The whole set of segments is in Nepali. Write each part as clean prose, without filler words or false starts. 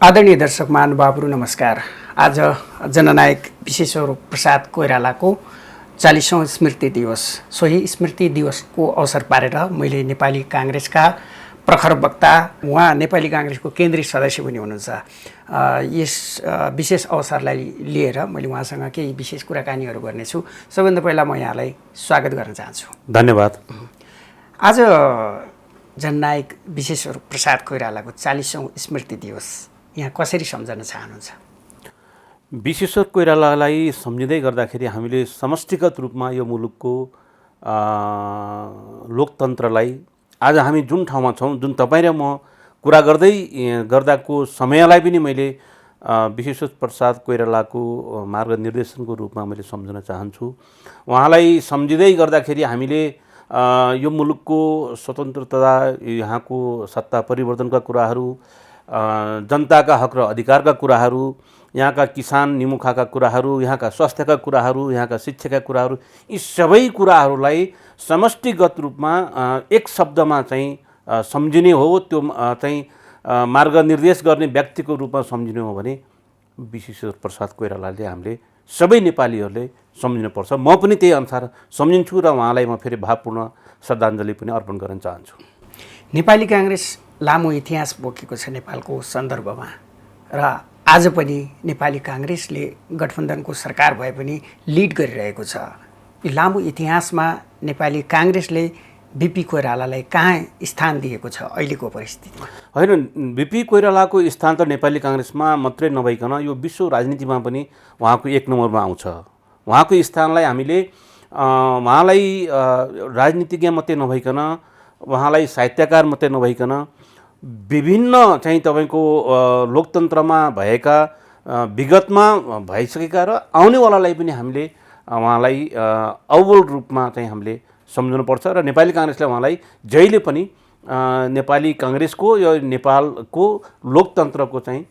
आदरणीय दर्शक महानुभावहरू नमस्कार। आज जननायक विश्वेश्वर प्रसाद कोइरालाको 40औं स्मृति दिवस। सोही स्मृति दिवसको अवसर पारेर मैले नेपाली काङ्ग्रेसका प्रखर वक्ता, उहाँ नेपाली काङ्ग्रेसको केन्द्रीय सदस्य पनि हुनुहुन्छ, यस विशेष अवसरलाई लिएर मैले उहाँसँग केही विशेष कुराकानीहरू गर्नेछु। सबैभन्दा पहिला म यहाँलाई स्वागत गर्न चाहन्छु। धन्यवाद। आज जननायक विश्वेश्वर प्रसाद कोइरालाको 40औं स्मृति दिवस यहाँ कसरी सम्झन चाहनुहुन्छ? विश्वेश्वर कोइरालालाई सम्झिँदै गर्दाखेरि हामीले समष्टिगत रूपमा यो मुलुकको लोकतन्त्रलाई आज हामी जुन ठाउँमा छौँ, जुन तपाईँ र म कुरा गर्दाको समयलाई पनि मैले विश्वेश्वर प्रसाद कोइरालाको मार्गनिर्देशनको रूपमा मैले सम्झन चाहन्छु। उहाँलाई सम्झिँदै गर्दाखेरि हामीले यो मुलुकको स्वतन्त्रता, यहाँको सत्ता परिवर्तनका कुराहरू, जनताका हक र अधिकारका कुराहरू, यहाँका किसान निमुखाका कुराहरू, यहाँका स्वास्थ्यका कुराहरू, यहाँका शिक्षाका कुराहरू, यी सबै कुराहरूलाई समष्टिगत रूपमा एक शब्दमा चाहिँ सम्झिने हो, त्यो चाहिँ मार्गनिर्देश गर्ने व्यक्तिको रूपमा सम्झिने हो भने विश्वेश्वर प्रसाद कोइरालाले हामीले सबै नेपालीहरूले सम्झिनुपर्छ। म पनि त्यही अनुसार सम्झिन्छु र उहाँलाई म फेरि भावपूर्ण श्रद्धाञ्जली पनि अर्पण गर्न चाहन्छु। नेपाली काङ्ग्रेस लामो इतिहास बोकेको छ नेपालको सन्दर्भमा, र आज पनि नेपाली काङ्ग्रेसले गठबन्धनको सरकार भए पनि लिड गरिरहेको छ। यो लामो इतिहासमा नेपाली काङ्ग्रेसले बिपी कोइरालालाई कहाँ स्थान दिएको छ अहिलेको परिस्थितिमा? होइन, बिपी कोइरालाको स्थान त नेपाली काङ्ग्रेसमा मात्रै नभइकन यो विश्व राजनीतिमा पनि उहाँको एक नम्बरमा आउँछ। उहाँको स्थानलाई हामीले उहाँलाई राजनीतिज्ञ मात्रै नभइकन, उहाँलाई साहित्यकार मात्रै नभइकन, विभिन्न चाहिँ तपाईँको लोकतन्त्रमा भएका, विगतमा भइसकेका र आउनेवालालाई पनि हामीले उहाँलाई अव्वल रूपमा चाहिँ हामीले सम्झनुपर्छ र नेपाली काङ्ग्रेसले उहाँलाई जहिले पनि नेपाली काङ्ग्रेसको यो नेपालको लोकतन्त्रको चाहिँ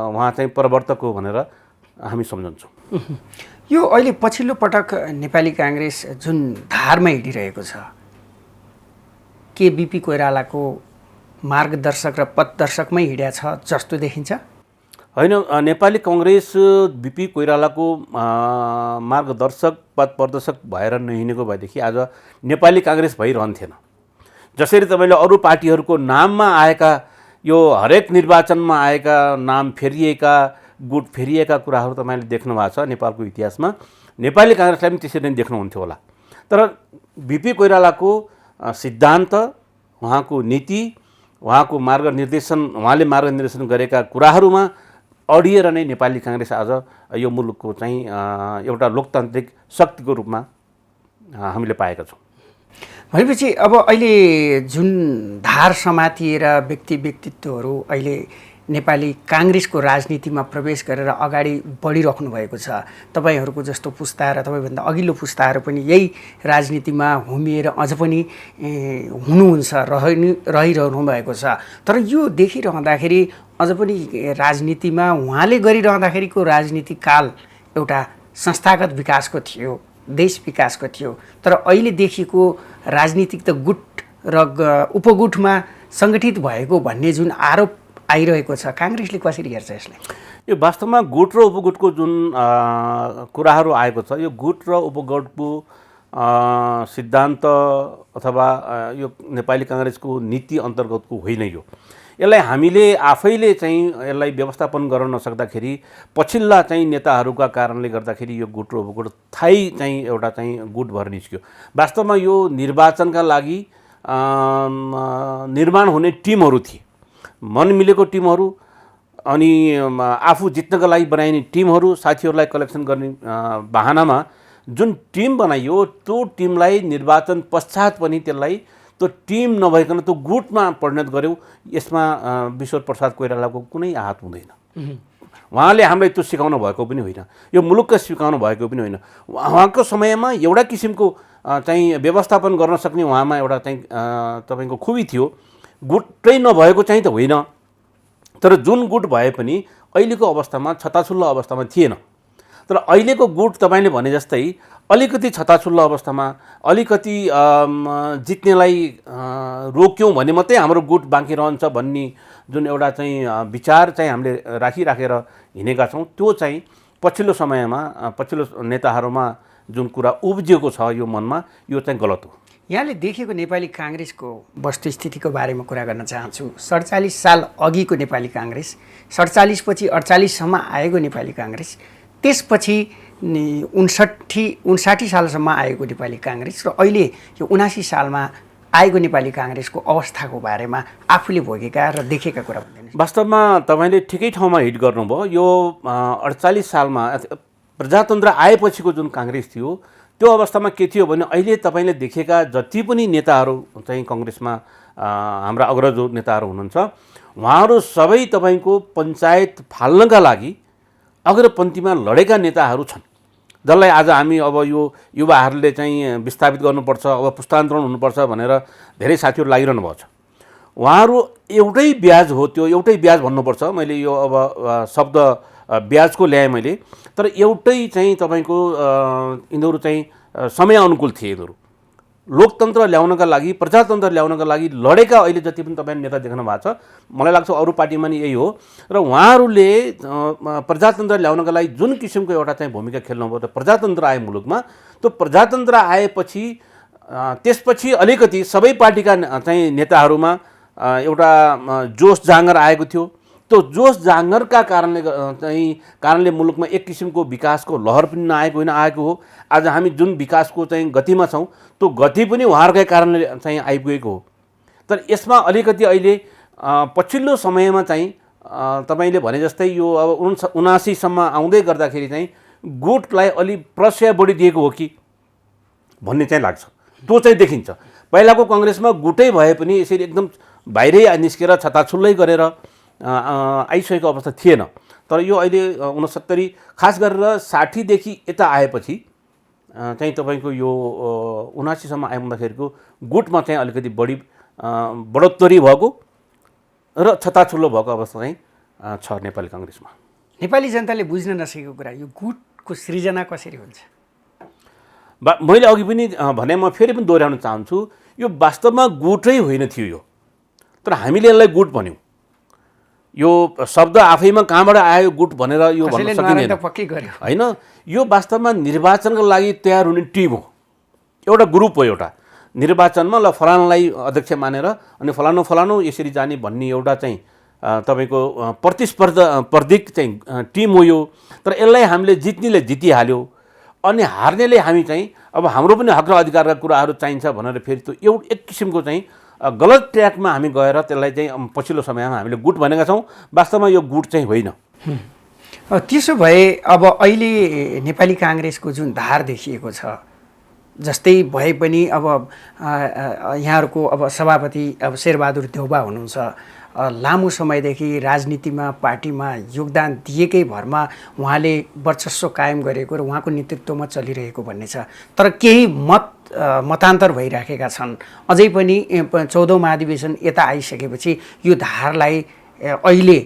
उहाँ चाहिँ प्रवर्तक हो भनेर हामी सम्झन्छौँ। यो अहिले पछिल्लो पटक नेपाली काङ्ग्रेस जुन धारमा हिँडिरहेको छ, के बिपी कोइरालाको मार्गदर्शक र पथदर्शकमै हिँड्या छ जस्तो देखिन्छ? होइन, नेपाली काङ्ग्रेस बिपी कोइरालाको मार्गदर्शक पथप्रदर्शक भएर नहिँडेको भएदेखि आज नेपाली काङ्ग्रेस भइरहन्थेन। जसरी तपाईँले अरू पार्टीहरूको नाममा आएका, यो हरेक निर्वाचनमा आएका नाम फेरिएका, गुट फेरिएका कुराहरू तपाईँले देख्नु भएको छ नेपालको इतिहासमा, नेपाली काङ्ग्रेसलाई पनि त्यसरी नै देख्नुहुन्थ्यो होला। तर बिपी कोइरालाको सिद्धान्त, उहाँको नीति, उहाँको मार्गनिर्देशन, उहाँले मार्गनिर्देशन गरेका कुराहरूमा अडिएर नै नेपाली काङ्ग्रेस आज यो मुलुकको चाहिँ एउटा लोकतान्त्रिक शक्तिको रूपमा हामीले पाएका छौँ। भनेपछि अब अहिले जुन धार समातिएर व्यक्तित्वहरू अहिले नेपाली काङ्ग्रेसको राजनीतिमा प्रवेश गरेर अगाडि बढिराख्नु भएको छ, तपाईँहरूको जस्तो पुस्ता र तपाईँभन्दा अघिल्लो पुस्ताहरू पनि यही राजनीतिमा हुमिएर अझ पनि हुनुहुन्छ, रहिरहनु भएको छ। तर यो देखिरहँदाखेरि अझ पनि राजनीतिमा उहाँले गरिरहँदाखेरिको राजनीतिक काल एउटा संस्थागत विकासको थियो, देश विकासको थियो। तर अहिले देखिएको राजनीतिक त गुट र उपगुटमा सङ्गठित भएको भन्ने जुन आरोप आइरहेको छ, काङ्ग्रेसले कसरी हेर्छ यसलाई? यो वास्तवमा गुट र उपगुटको जुन कुराहरू आएको छ, यो गुट र उपगुटको सिद्धान्त अथवा यो नेपाली काङ्ग्रेसको नीति अन्तर्गतको होइन। यसलाई हामीले आफैले चाहिँ यसलाई व्यवस्थापन गर्न नसक्दाखेरि, पछिल्ला चाहिँ नेताहरूका कारणले गर्दाखेरि यो गुट र उपगुट थाहै चाहिँ एउटा चाहिँ गुट भएर निस्क्यो। वास्तवमा यो निर्वाचनका लागि निर्माण हुने टिमहरू थिए, मन मिलेको टिमहरू, अनि आफू जित्नका लागि बनाइने टिमहरू, साथीहरूलाई कलेक्सन गर्ने बहानामा जुन टिम बनाइयो, त्यो टिमलाई निर्वाचन पश्चात पनि त्यसलाई त्यो टिम नभइकन त्यो गुटमा परिणत गर्यो। यसमा विश्वेश्वर प्रसाद कोइरालाको कुनै हात हुँदैन। उहाँले हामीलाई त्यो सिकाउनु भएको पनि होइन, यो मुलुकका सिकाउनु भएको पनि होइन। उहाँको समयमा एउटा किसिमको चाहिँ व्यवस्थापन गर्न सक्ने उहाँमा एउटा चाहिँ तपाईँको खुबी थियो। गुटै नभएको चाहिँ त होइन, तर जुन गुट भए पनि अहिलेको अवस्थामा छताछुल्लो अवस्थामा थिएन। तर अहिलेको गुट तपाईँले भने जस्तै अलिकति छताछुल्लो अवस्थामा अलिकति जित्नेलाई रोक्यौँ भने मात्रै हाम्रो गुट बाँकी रहन्छ भन्ने जुन एउटा चाहिँ विचार चाहिँ हामीले राखिराखेर हिँडेका छौँ, त्यो चाहिँ पछिल्लो समयमा पछिल्लो नेताहरूमा जुन कुरा उब्जिएको छ यो मनमा, यो चाहिँ गलत हो। यहाँले देखेको नेपाली काङ्ग्रेसको वस्तुस्थितिको बारेमा कुरा गर्न चाहन्छु। 47 साल अघिको नेपाली काङ्ग्रेस, 47 पछि 48सम्म आएको नेपाली काङ्ग्रेस, त्यसपछि 59 सालसम्म आएको नेपाली काङ्ग्रेस र अहिले यो 79 सालमा आएको नेपाली काङ्ग्रेसको अवस्थाको बारेमा आफूले भोगेका र देखेका कुरा भन्दैन। वास्तवमा तपाईँले ठिकै ठाउँमा हिट गर्नुभयो। यो 48 सालमा प्रजातन्त्र आएपछिको जुन काङ्ग्रेस थियो त्यो अवस्थामा के थियो भने अहिले तपाईँले देखेका जति पनि नेताहरू चाहिँ कङ्ग्रेसमा हाम्रा अग्रज नेताहरू हुनुहुन्छ, उहाँहरू सबै तपाईँको पञ्चायत फाल्नका लागि अग्रपन्थीमा लडेका नेताहरू छन्, जसलाई आज हामी अब यो युवाहरूले चाहिँ विस्थापित गर्नुपर्छ, अब पुस्तान्तरण हुनुपर्छ भनेर धेरै साथीहरू लागिरहनु भएको छ। उहाँहरू एउटै ब्याज हो, त्यो एउटै ब्याज भन्नुपर्छ, मैले यो अब शब्द ब्याजको ल्याएँ मैले, तर एउटै चाहिँ तपाईँको यिनीहरू चाहिँ समय अनुकूल थिए। यिनीहरू लोकतन्त्र ल्याउनका लागि, प्रजातन्त्र ल्याउनका लागि लडेका अहिले जति पनि तपाईँले नेता देख्नु भएको छ, मलाई लाग्छ अरू पार्टीमा नि यही हो। र उहाँहरूले प्रजातन्त्र ल्याउनका लागि जुन किसिमको एउटा चाहिँ भूमिका खेल्नुभयो, त प्रजातन्त्र आए मुलुकमा, त्यो प्रजातन्त्र आएपछि त्यसपछि अलिकति सबै पार्टीका चाहिँ नेताहरूमा एउटा जोस जाँगर आएको थियो। त्यो जोस जाँगरका कारणले मुलुकमा एक किसिमको विकासको लहर पनि नआएको होइन, आएको हो। आज हामी जुन विकासको चाहिँ गतिमा छौँ, त्यो गति पनि उहाँहरूकै कारणले चाहिँ आइपुगेको हो। तर यसमा अलिकति अहिले पछिल्लो समयमा चाहिँ तपाईँले भने जस्तै यो अब 79सम्म आउँदै गर्दाखेरि चाहिँ गुटलाई अलि प्रश्रय बढी दिएको हो कि भन्ने चाहिँ लाग्छ। त्यो चाहिँ देखिन्छ। पहिलाको कङ्ग्रेसमा गुटै भए पनि यसरी एकदम बाहिरै निस्केर छताछुल्लै गरेर आइसकेको अवस्था थिएन। तर यो अहिले 69 खास गरेर 60 देखि यता आएपछि चाहिँ तपाईँको यो 79सम्म आइपुग्दाखेरिको गुटमा चाहिँ अलिकति बढी बढोत्तरी भएको र छताछुल्लो भएको अवस्था चाहिँ छ नेपाली काङ्ग्रेसमा। नेपाली जनताले बुझ्न नसकेको कुरा, यो गुटको सृजना कसरी हुन्छ? मैले अघि पनि भने, म फेरि पनि दोहोऱ्याउन चाहन्छु, यो वास्तवमा गुटै होइन थियो यो, तर हामीले यसलाई गुट भन्यौँ। यो शब्द आफैमा कहाँबाट आयो गुट भनेर यो भन्न सकिँदैन होइन। यो वास्तवमा निर्वाचनको लागि तयार हुने टिम हो, एउटा ग्रुप हो। एउटा निर्वाचनमा ल फलानालाई अध्यक्ष मानेर अनि फलानु यसरी जाने भन्ने एउटा चाहिँ तपाईँको प्रतिस्पर्धिक चाहिँ टिम हो यो। तर यसलाई हामीले जित्नेले जितिहाल्यो अनि हार्नेले हामी चाहिँ अब हाम्रो पनि हक र अधिकारका कुराहरू चाहिन्छ भनेर फेरि त्यो एक किसिमको चाहिँ गलत ट्र्याकमा हामी गएर त्यसलाई चाहिँ पछिल्लो समयमा हामीले गुट भनेका छौँ। वास्तवमा यो गुट चाहिँ होइन। त्यसो भए अब अहिले नेपाली काङ्ग्रेसको जुन धार देखिएको छ, जस्तै भए पनि अब यहाँहरूको अब सभापति अब शेरबहादुर देउबा हुनुहुन्छ, लामो समयदेखि राजनीतिमा पार्टीमा योगदान दिएकै भरमा उहाँले वर्चस्व कायम गरेको र उहाँको नेतृत्वमा चलिरहेको भन्ने छ। तर केही मतान्तर भइराखेका छन्। अझै पनि 14औं महाधिवेशन यता आइसकेपछि यो धारलाई अहिले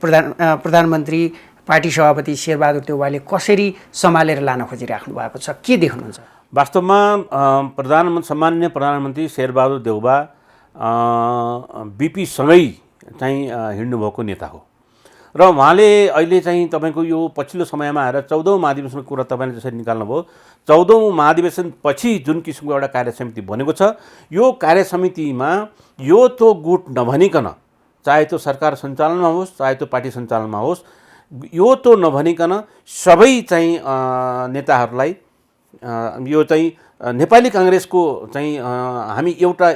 प्रधानमन्त्री पार्टी सभापति शेरबहादुर देउवाले कसरी सम्हालेर लान खोजिराख्नु भएको छ, के देख्नुहुन्छ? वास्तवमा सम्माननीय प्रधानमन्त्री शेरबहादुर देउबा बिपीसँगै चाहिँ हिँड्नुभएको नेता हो र उहाँले अहिले चाहिँ तपाईँको यो पछिल्लो समयमा आएर 14औं महाधिवेशनको कुरा तपाईँले जसरी निकाल्नुभयो, 14औं महाधिवेशन पछि जुन किसिमको एउटा कार्यसमिति बनेको छ, यो कार्यसमितिमा यो त्यो गुट नभनिकन, चाहे त्यो सरकार सञ्चालनमा होस् चाहे त्यो पार्टी सञ्चालनमा होस्, यो त्यो नभनिकन सबै चाहिँ नेताहरूलाई यो चाहिँ नेपाली काङ्ग्रेसको चाहिँ हामी एउटा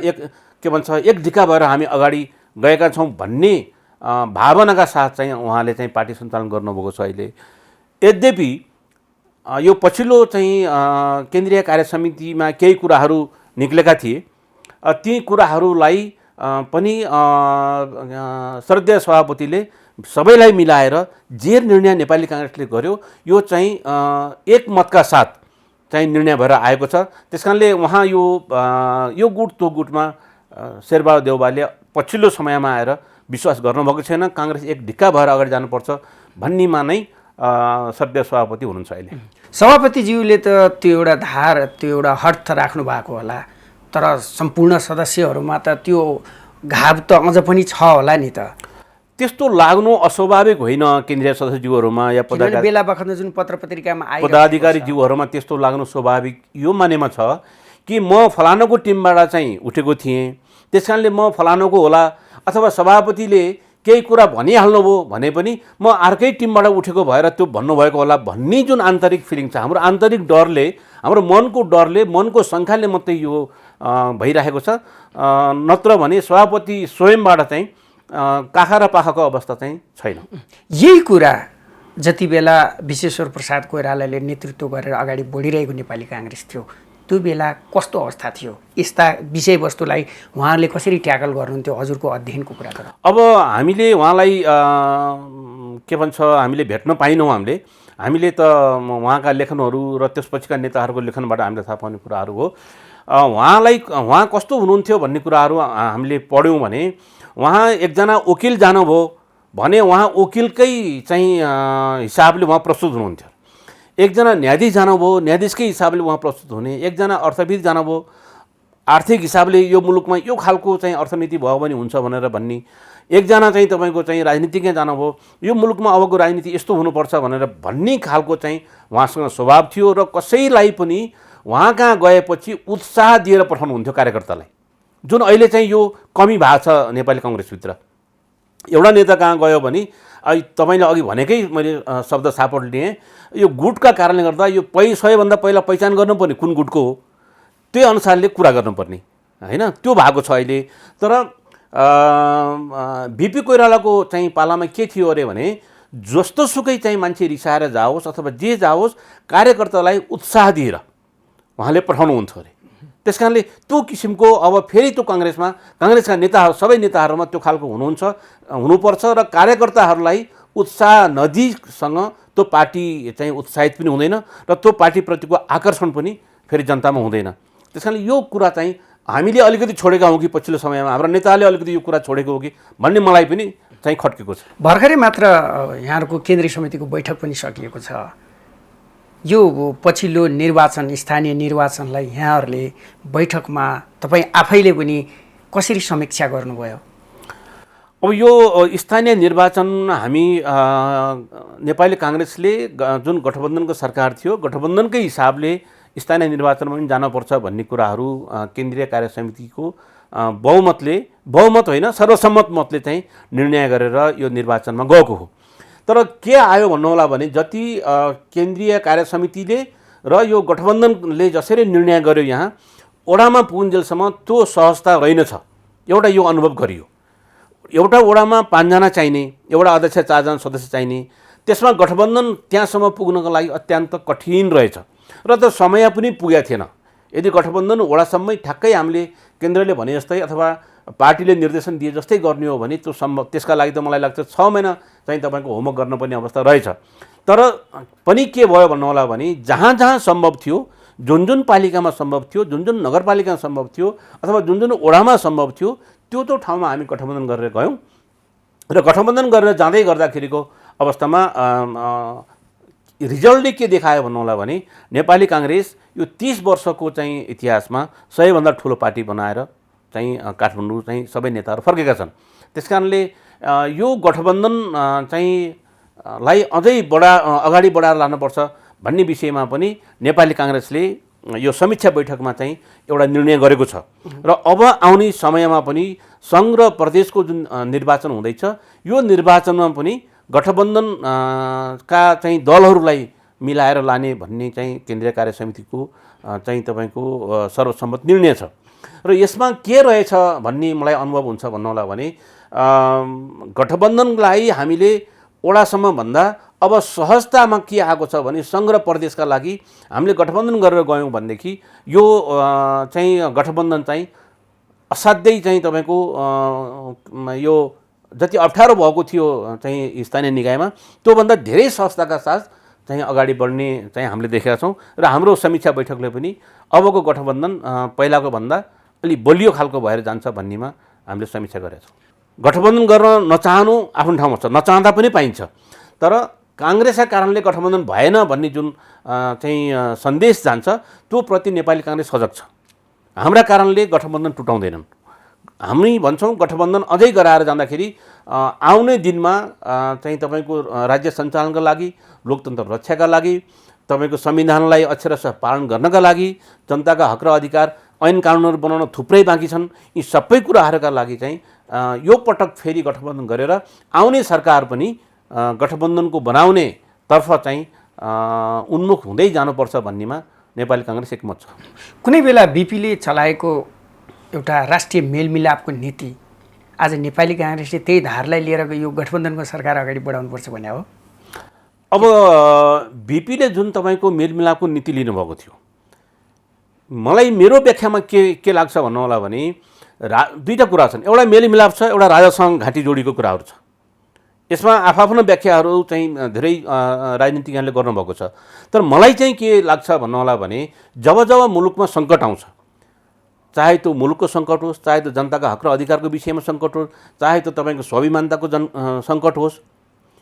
एक ढिका भएर हामी अगाडि गएका छौँ भन्ने भावनाका साथ चाहिँ उहाँले चाहिँ पार्टी सञ्चालन गर्नुभएको छ अहिले। यद्यपि यो पछिल्लो चाहिँ केन्द्रीय कार्यसमितिमा केही कुराहरू निक्लेका थिए, ती कुराहरूलाई पनि श्रद्धेय सभापतिले सबैलाई मिलाएर जे निर्णय नेपाली काङ्ग्रेसले गर्यो यो चाहिँ एक मतका साथ चाहिँ निर्णय भएर आएको छ। त्यसकारणले उहाँ यो गुट त्यो गुटमा शेरबहादुर देउवाले पछिल्लो समयमा आएर विश्वास गर्नुभएको छैन। काङ्ग्रेस एक ढिक्का भएर अगाडि जानुपर्छ भन्नेमा नै सद्य सभापति हुनुहुन्छ अहिले। सभापतिज्यूले त त्यो एउटा धार, त्यो एउटा हट राख्नु भएको होला, तर सम्पूर्ण सदस्यहरूमा त त्यो घाव त अझ पनि छ होला नि त। त्यस्तो लाग्नु अस्वाभाविक होइन। केन्द्रीय सदस्यज्यूहरूमा या बेला बखतमा जुन पत्र पत्रिकामा पदाधिकारीज्यूहरूमा त्यस्तो लाग्नु स्वाभाविक यो मानेमा छ कि म फलानुको टिमबाट चाहिँ उठेको थिएँ, त्यस कारणले म फलानुको होला, अथवा सभापतिले केही कुरा भनिहाल्नुभयो भने पनि म अर्कै टिमबाट उठेको भएर त्यो भन्नुभएको होला भन्ने जुन आन्तरिक फिलिङ छ, हाम्रो आन्तरिक डरले, हाम्रो मनको डरले, मनको शङ्काले मात्रै यो भइरहेको छ। नत्र भने सभापति स्वयंबाट चाहिँ काखा र पाखाको अवस्था चाहिँ छैन। यही कुरा जति बेला विश्वेश्वर प्रसाद कोइरालाले नेतृत्व गरेर अगाडि बढिरहेको नेपाली काङ्ग्रेस थियो, त्यो बेला कस्तो अवस्था थियो? यस्ता विषयवस्तुलाई उहाँले कसरी ट्याकल गर्नुहुन्थ्यो? हजुरको अध्ययनको कुरा गरौँ। अब हामीले उहाँलाई के भन्छ, हामीले भेट्न पाइनौँ। हामीले त उहाँका लेखनहरू र त्यसपछिका नेताहरूको लेखनबाट हामीले थाहा पाउने कुराहरू हो। उहाँ कस्तो हुनुहुन्थ्यो भन्ने कुराहरू हामीले पढ्यौँ भने उहाँ एकजना वकिल जानुभयो भने उहाँ वकिलकै चाहिँ हिसाबले उहाँ प्रस्तुत हुनुहुन्थ्यो। एकजना न्यायाधीश जानुभयो, न्यायाधीशकै हिसाबले उहाँ प्रस्तुत हुने। एकजना अर्थविद जानुभयो, आर्थिक हिसाबले यो मुलुकमा यो खालको चाहिँ अर्थनीति भयो भने हुन्छ भनेर भन्ने। एकजना चाहिँ तपाईँको चाहिँ राजनीतिज्ञ जानुभयो, यो मुलुकमा अबको राजनीति यस्तो हुनुपर्छ भनेर भन्ने खालको चाहिँ उहाँसँग स्वभाव थियो। र कसैलाई पनि उहाँ कहाँ गएपछि उत्साह दिएर पठाउनुहुन्थ्यो कार्यकर्तालाई, जुन अहिले चाहिँ यो कमी भएको छ नेपाली काङ्ग्रेसभित्र। एउटा नेता कहाँ गयो भने तपाईँले अघि भनेकै मैले शब्द सापट लिएँ, यो गुटका कारणले गर्दा यो सबैभन्दा पहिला पहिचान गर्नुपर्ने कुन गुटको हो त्यही अनुसारले कुरा गर्नुपर्ने होइन, त्यो भएको छ अहिले। तर बिपी कोइरालाको चाहिँ पालामा के थियो अरे भने जस्तो सुकै चाहिँ मान्छे रिसाएर जाओस् अथवा जे जाओस् कार्यकर्तालाई उत्साह दिएर उहाँले पठाउनुहुन्थ्यो अरे। त्यस कारणले त्यो किसिमको अब फेरि त्यो काङ्ग्रेसका नेताहरू, सबै नेताहरूमा त्यो खालको हुनुपर्छ र कार्यकर्ताहरूलाई उत्साह नदिसँग त्यो पार्टी चाहिँ उत्साहित पनि हुँदैन र त्यो पार्टीप्रतिको आकर्षण पनि फेरि जनतामा हुँदैन। त्यस कारणले यो कुरा चाहिँ हामीले अलिकति छोडेका हौँ कि पछिल्लो समयमा हाम्रा नेताले अलिकति यो कुरा छोडेको हो कि भन्ने मलाई पनि चाहिँ खट्केको छ। भर्खरै मात्र यहाँहरूको केन्द्रीय समितिको बैठक पनि सकिएको छ। यो पछिल्लो निर्वाचन, स्थानीय निर्वाचनलाई यहाँहरूले बैठकमा तपाईँ आफैले पनि कसरी समीक्षा गर्नुभयो? अब यो स्थानीय निर्वाचन हामी नेपाली काङ्ग्रेसले जुन गठबन्धनको सरकार थियो, गठबन्धनकै हिसाबले स्थानीय निर्वाचनमा पनि जानुपर्छ भन्ने कुराहरू केन्द्रीय कार्य समितिको बहुमत होइन सर्वसम्मत मतले चाहिँ निर्णय गरेर यो निर्वाचनमा गएको हो। तर के आयो भन्नु होला भने जति केन्द्रीय कार्य समितिले र यो गठबन्धनले जसरी निर्णय गर्यो यहाँ ओडामा पुगुन्जेलसम्म त्यो सहजता रहेनछ। एउटा यो अनुभव गरियो, एउटा ओडामा 5 जना चाहिने, एउटा अध्यक्ष 4 जना सदस्य चाहिने, त्यसमा गठबन्धन त्यहाँसम्म पुग्नको लागि अत्यन्त कठिन रहेछ र त समय पनि पुगेको थिएन। यदि गठबन्धन ओडासम्मै ठ्याक्कै हामीले केन्द्रले भने जस्तै अथवा पार्टीले निर्देशन दिए जस्तै गर्ने हो भने त्यो सम्भव, त्यसका लागि त मलाई लाग्छ 6 महिना चाहिँ तपाईँको होमवर्क गर्नुपर्ने अवस्था रहेछ। तर पनि के भयो भन्नु होला भने जहाँ जहाँ सम्भव थियो, जुन जुन पालिकामा सम्भव थियो, जुन जुन नगरपालिकामा सम्भव थियो अथवा जुन जुन ओडामा सम्भव थियो त्यो ठाउँमा हामी गठबन्धन गरेर गयौँ र गठबन्धन गरेर जाँदै गर्दाखेरिको अवस्थामा रिजल्टले के देखायो भन्नु होला भने नेपाली काङ्ग्रेस यो 30 वर्षको चाहिँ इतिहासमा सबैभन्दा ठुलो पार्टी बनाएर चाहिँ काठमाडौँ चाहिँ सबै नेताहरू फर्केका छन्। त्यसकारणले यो गठबन्धन चाहिँ लाई अझै अगाडि बढाएर लानुपर्छ भन्ने विषयमा पनि नेपाली काङ्ग्रेसले यो समीक्षा बैठकमा चाहिँ एउटा निर्णय गरेको छ र अब आउने समयमा पनि सङ्घ र प्रदेशको जुन निर्वाचन हुँदैछ यो निर्वाचनमा पनि गठबन्धन का चाहिँ दलहरूलाई मिलाएर लाने भन्ने चाहिँ केन्द्रीय कार्य समितिको चाहिँ तपाईँको सर्वसम्मत निर्णय छ र यसमा के रहेछ भन्ने मलाई अनुभव हुन्छ भन्नु होला भने गठबन्धनलाई हामीले ओडासम्म भन्दा अब सहजतामा के आएको छ भने सङ्घ र प्रदेशका लागि हामीले गठबन्धन गरेर गयौँ भनेदेखि यो चाहिँ गठबन्धन चाहिँ असाध्यै चाहिँ तपाईँको यो जति अप्ठ्यारो भएको थियो चाहिँ स्थानीय निकायमा त्योभन्दा धेरै सहजताका साथ चाहिँ अगाडि बढ्ने चाहिँ हामीले देखेका छौँ र हाम्रो समीक्षा बैठकले पनि अबको गठबन्धन पहिलाको भन्दा अलि बलियो खालको भएर जान्छ भन्नेमा हामीले समीक्षा गरेका छौँ। गठबन्धन गर्न नचाहनु आफ्नो ठाउँमा छ, नचाहँदा पनि पाइन्छ, तर काङ्ग्रेसका कारणले गठबन्धन भएन भन्ने जुन चाहिँ सन्देश जान्छ त्यो प्रति नेपाली काङ्ग्रेस सजग छ। हाम्रा कारणले गठबन्धन टुटाउँदैनन्। हामी भन्छौँ गठबन्धन अझै गराएर जाँदाखेरि आउने दिनमा चाहिँ तपाईँको राज्य सञ्चालनका लागि, लोकतन्त्र रक्षाका लागि, तपाईँको संविधानलाई अक्षरशः पालन गर्नका लागि, जनताका हक र अधिकार, ऐन कानुनहरू बनाउन थुप्रै बाँकी छन्। यी सबै कुराहरूका लागि चाहिँ यो पटक फेरि गठबन्धन गरेर आउने सरकार पनि गठबन्धनको बनाउने तर्फ चाहिँ उन्मुख हुँदै जानुपर्छ भन्नेमा नेपाली काङ्ग्रेस एकमत छ। कुनै बेला बिपीले चलाएको एउटा राष्ट्रिय मेलमिलापको नीति आज नेपाली काङ्ग्रेसले त्यही धारलाई लिएर यो गठबन्धनको सरकार अगाडि बढाउनुपर्छ भने हो। अब बिपीले जुन तपाईँको मेलमिलापको नीति लिनुभएको थियो, मलाई मेरो व्याख्यामा के लाग्छ भन्नु होला भने दुईवटा कुरा छन्। एउटा मेलमिलाप छ, एउटा राजासँग घाँटी जोडिएको कुराहरू छ। यसमा आफ्ना व्याख्याहरू चाहिँ धेरै राजनीतिज्ञहरूले गर्नुभएको छ। तर मलाई चाहिँ के लाग्छ भन्नु होला भने जब जब मुलुकमा सङ्कट आउँछ, चाहे त्यो मुलुकको सङ्कट होस्, चाहे त्यो जनताका हक र अधिकारको विषयमा सङ्कट होस्, चाहे त्यो तपाईँको स्वाभिमानताको सङ्कट होस्,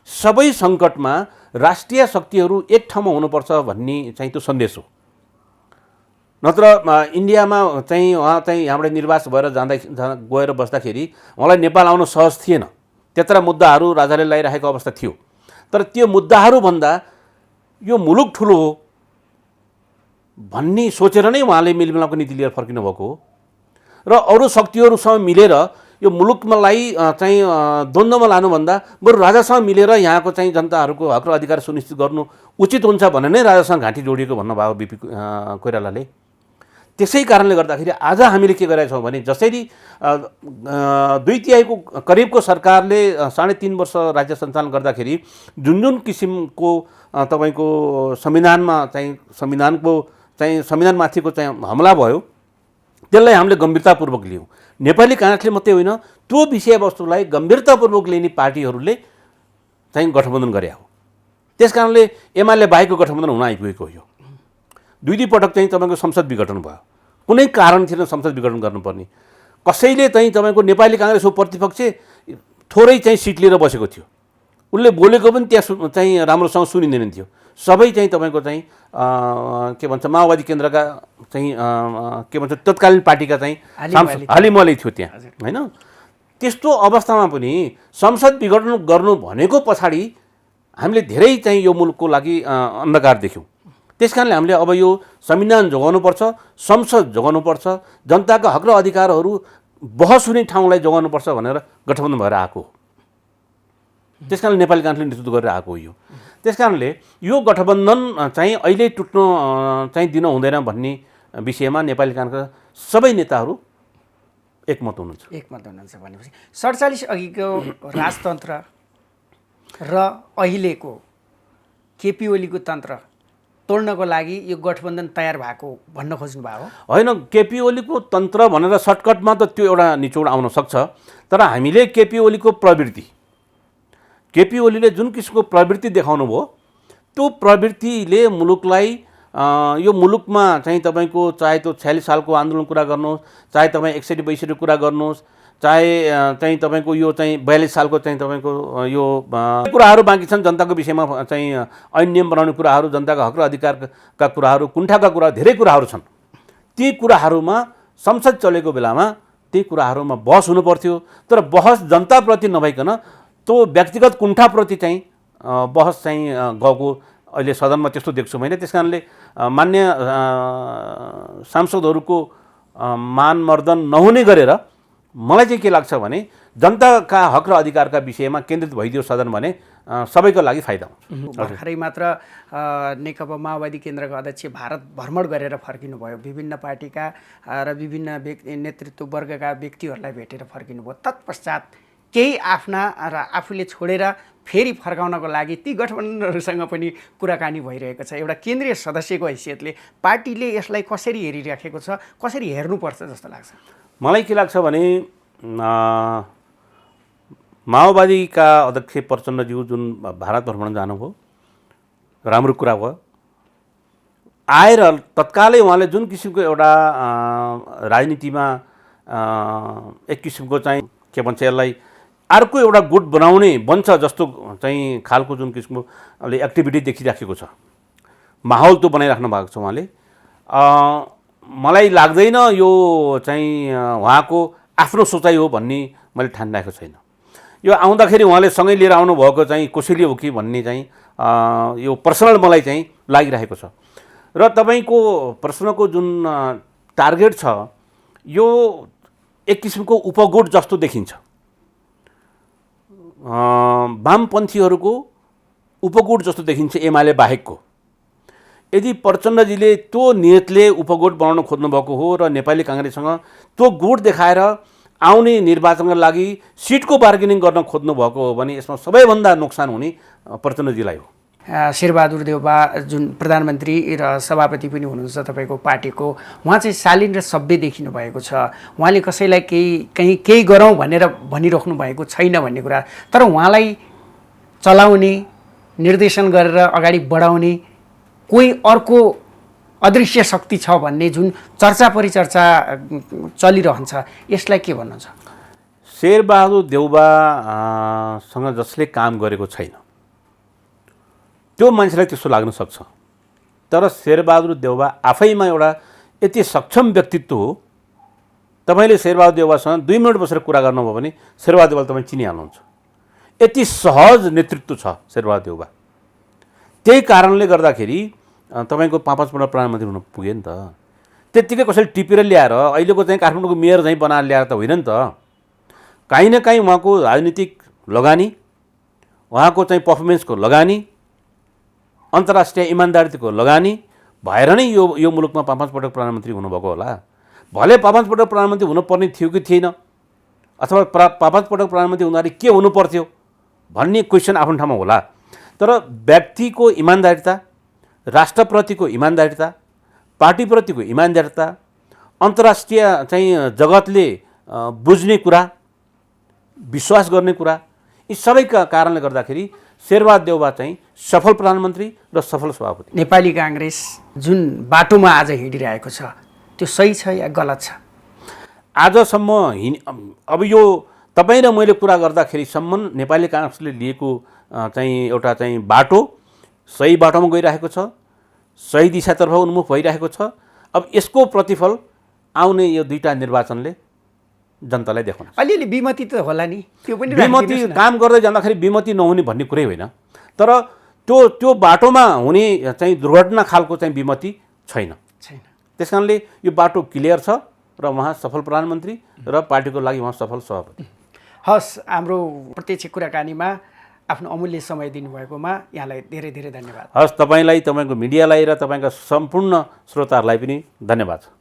सबै सङ्कटमा राष्ट्रिय शक्तिहरू एक ठाउँमा हुनुपर्छ भन्ने चाहिँ त्यो सन्देश हो। नत्र इन्डियामा चाहिँ उहाँ चाहिँ यहाँबाट निर्वास भएर गएर बस्दाखेरि उहाँलाई नेपाल आउन सहज थिएन। त्यत्रा मुद्दाहरू राजाले ल्याइरहेको अवस्था थियो। तर त्यो मुद्दाहरूभन्दा यो मुलुक ठुलो हो भन्ने सोचेर नै उहाँले मेलमिलापको नीति लिएर फर्किनु भएको हो र अरू शक्तिहरूसँग मिलेर यो मुलुकलाई चाहिँ द्वन्द्वमा लानुभन्दा बरु राजासँग मिलेर यहाँको चाहिँ जनताहरूको हक र अधिकार सुनिश्चित गर्नु उचित हुन्छ भनेर नै राजासँग घाँटी जोडिएको भन्नुभयो बिपी कोइरालाले। त्यसै कारणले गर्दाखेरि आज हामीले के गरेका छौँ भने जसरी 2/3 करिबको सरकारले 3.5 वर्ष राज्य सञ्चालन गर्दाखेरि जुन जुन किसिमको तपाईँको संविधानमा चाहिँ संविधानमाथिको चाहिँ हमला भयो त्यसलाई हामीले गम्भीरतापूर्वक लियौँ। नेपाली काङ्ग्रेसले मात्रै होइन, त्यो विषयवस्तुलाई गम्भीरतापूर्वक लिने पार्टीहरूले चाहिँ गठबन्धन गरे हो। त्यस कारणले एमाले बाहेकको गठबन्धन हुन आइपुगेको हो। 2 पटक चाहिँ तपाईँको संसद विघटन भयो। कुनै कारण थिएन संसद विघटन गर्नुपर्ने। कसैले चाहिँ तपाईँको नेपाली काङ्ग्रेसको प्रतिपक्ष थोरै चाहिँ सिट लिएर बसेको थियो, उसले बोलेको पनि त्यहाँ चाहिँ राम्रोसँग सुनिँदैन थियो। सबै चाहिँ तपाईँको चाहिँ के भन्छ माओवादी केन्द्रका चाहिँ के भन्छ तत्कालीन पार्टीका चाहिँ हालिमलै थियो त्यहाँ, होइन। त्यस्तो अवस्थामा पनि संसद विघटन गर्नु भनेको पछाडि हामीले धेरै चाहिँ यो मुलुकको लागि अन्धकार देख्यौँ। त्यस कारणले हामीले अब यो संविधान जोगाउनुपर्छ, संसद जोगाउनुपर्छ, जनताका हक र अधिकारहरू बहस हुने ठाउँलाई जोगाउनुपर्छ भनेर गठबन्धन भएर आएको हो। त्यस कारणले नेपाली काङ्ग्रेसले नेतृत्व गरेर आएको हो यो। त्यस कारणले यो गठबन्धन चाहिँ अहिले टुट्नु चाहिँ दिन हुँदैन भन्ने विषयमा नेपाली काङ्ग्रेसका सबै नेताहरू एकमत हुनुहुन्छ भनेपछि 47 अघिको राजतन्त्र र अहिलेको केपी ओलीको तन्त्र तोड्नको लागि यो गठबन्धन तयार भएको भन्न खोज्नु भएको होइन। केपी ओलीको तन्त्र भनेर सर्टकटमा त त्यो एउटा निचोड आउन सक्छ। तर हामीले केपी ओलीको प्रवृत्ति, केपी ओलीले जुन किसिमको प्रवृत्ति देखाउनु भयो त्यो प्रवृत्तिले मुलुकलाई यो मुलुकमा चाहिँ तपाईँको चाहे त्यो 46 सालको आन्दोलन कुरा गर्नुहोस्, चाहे तपाईँ 61-62 कुरा गर्नुहोस्, चाहे चाहिँ तपाईँको यो चाहिँ 42 सालको चाहिँ तपाईँको यो कुराहरू बाँकी छन्। जनताको विषयमा चाहिँ ऐन नियम बनाउने कुराहरू, जनताको हक र अधिकारका कुराहरू, कुण्ठाका कुरा, धेरै कुराहरू छन्। ती कुराहरूमा संसद चलेको बेलामा ती कुराहरूमा बहस हुनुपर्थ्यो। तर बहस जनताप्रति नभइकन त्यो व्यक्तिगत कुण्ठाप्रति चाहिँ बहस चाहिँ गएको अहिले सदनमा त्यस्तो देख्छु मैले। त्यस कारणले मान्य सांसदहरूको मानमर्दन नहुने गरेर मलाई चाहिँ के लाग्छ भने जनताका हक र अधिकारका विषयमा केन्द्रित भइदियो सदन भने सबैको लागि फाइदा हुन्छ। भर्खरै मात्र नेकपा माओवादी केन्द्रका अध्यक्ष भारत भ्रमण गरेर फर्किनुभयो। विभिन्न पार्टीका र विभिन्न नेतृत्व वर्गका व्यक्तिहरूलाई भेटेर फर्किनुभयो। तत्पश्चात केही आफ्ना र आफूले छोडेर फेरि फर्काउनको लागि ती गठबन्धनहरूसँग पनि कुराकानी भइरहेको छ। एउटा केन्द्रीय सदस्यको हैसियतले पार्टीले यसलाई कसरी हेरिराखेको छ, कसरी हेर्नुपर्छ जस्तो लाग्छ? मलाई के लाग्छ भने माओवादीका अध्यक्ष प्रचण्डज्यू जुन भारत भ्रमण जानुभयो राम्रो कुरा भयो। आएर तत्कालै उहाँले जुन किसिमको एउटा राजनीतिमा एक किसिमको चाहिँ के भन्छ यसलाई अर्को एउटा गुट बन्छ जस्तो चाहिँ खालको जुन किसिमको अहिले एक्टिभिटी देखिराखेको छ, माहौल त्यो बनाइराख्नु भएको छ उहाँले। मलाई लाग्दैन यो चाहिँ उहाँको आफ्नो सोचाइ हो भन्ने मैले ठानिरहेको छैन। यो आउँदाखेरि उहाँले सँगै लिएर आउनुभएको चाहिँ कसैले हो कि भन्ने चाहिँ यो पर्सनल मलाई चाहिँ लागिरहेको छ। र तपाईँको प्रश्नको जुन टार्गेट छ यो एक किसिमको उपगुट जस्तो देखिन्छ, वामपन्थीहरूको उपगुट जस्तो देखिन्छ एमाले बाहेकको। यदि प्रचण्डजीले त्यो नियतले उपगुट बनाउन खोज्नुभएको हो र नेपाली काङ्ग्रेससँग त्यो गुट देखाएर आउने निर्वाचनका लागि सिटको बार्गेनिङ गर्न खोज्नुभएको हो भने यसमा सबैभन्दा नोक्सान हुने प्रचण्डजीलाई हो। शेरबहादुर देउबा जुन प्रधानमन्त्री र सभापति पनि हुनुहुन्छ तपाईँको पार्टीको, उहाँ चाहिँ शालीन र सभ्य देखिनु भएको छ। उहाँले कसैलाई केही गरौँ भनेर भनिराख्नु भएको छैन भन्ने कुरा, तर उहाँलाई चलाउने, निर्देशन गरेर अगाडि बढाउने कोही अर्को अदृश्य शक्ति छ भन्ने जुन चर्चा परिचर्चा चलिरहन्छ, यसलाई के भन्नुहुन्छ? शेरबहादुर देउबासँग जसले काम गरेको छैन त्यो मान्छेलाई त्यस्तो लाग्न सक्छ, तर शेरबहादुर देउबा आफैमा एउटा यति सक्षम व्यक्तित्व हो। तपाईँले शेरबहादुर देउबासँग 2 मिनट बसेर कुरा गर्नुभयो भने शेरबहादुर देउबाले तपाईँ चिनिहाल्नुहुन्छ। यति सहज नेतृत्व छ शेरबहादुर देउबा। त्यही कारणले गर्दाखेरि तपाईँको 5 पल्ट प्रधानमन्त्री हुन पुगे नि त। त्यत्तिकै कसैले टिपेर ल्याएर अहिलेको चाहिँ काठमाडौँको मेयर चाहिँ बनाएर ल्याएर त होइन नि त। काहीँ न काहीँ उहाँको राजनीतिक लगानी, उहाँको चाहिँ पर्फर्मेन्सको लगानी, अन्तर्राष्ट्रिय इमान्दारिताको लगानी भएर नै यो मुलुकमा 5 पटक प्रधानमन्त्री हुनुभएको होला। भले 5 पटक प्रधानमन्त्री हुनुपर्ने थियो कि थिएन, अथवा 5 पटक प्रधानमन्त्री हुँदाखेरि के हुनु पर्थ्यो भन्ने क्वेसन आफ्नो ठाउँमा होला, तर व्यक्तिको इमान्दारिता, राष्ट्रप्रतिको इमान्दारिता, पार्टीप्रतिको इमान्दारिता, अन्तर्राष्ट्रिय चाहिँ जगतले बुझ्ने कुरा, विश्वास गर्ने कुरा, यी सबैका कारणले गर्दाखेरि शेरबहादुर देउबा चाहिँ सफल प्रधानमन्त्री र सफल सभापति। नेपाली काङ्ग्रेस जुन बाटोमा आज हिँडिरहेको छ त्यो सही छ या गलत छ? आजसम्म अब यो तपाईँ र मैले कुरा गर्दाखेरिसम्म नेपाली काङ्ग्रेसले लिएको चाहिँ एउटा चाहिँ बाटो सही बाटोमा गइरहेको छ, सही दिशातर्फ उन्मुख भइरहेको छ। अब यसको प्रतिफल आउने यो 2टा निर्वाचनले जनतालाई देखाउनु। अलिअलि विमति त होला नि, त्यो पनि विमति काम गर्दै जाँदाखेरि विमति नहुने भन्ने कुरै होइन, तर त्यो बाटोमा हुने चाहिँ दुर्घटना खालको चाहिँ विमति छैन। त्यस कारणले यो बाटो क्लियर छ र उहाँ सफल प्रधानमन्त्री र पार्टीको लागि उहाँ सफल सभापति। हस्, हाम्रो प्रत्यक्ष कुराकानीमा आफ्नो अमूल्य समय दिनुभएकोमा यहाँलाई धेरै धेरै धन्यवाद। हस्, तपाईँलाई, तपाईँको मिडियालाई र तपाईँका सम्पूर्ण श्रोताहरूलाई पनि धन्यवाद।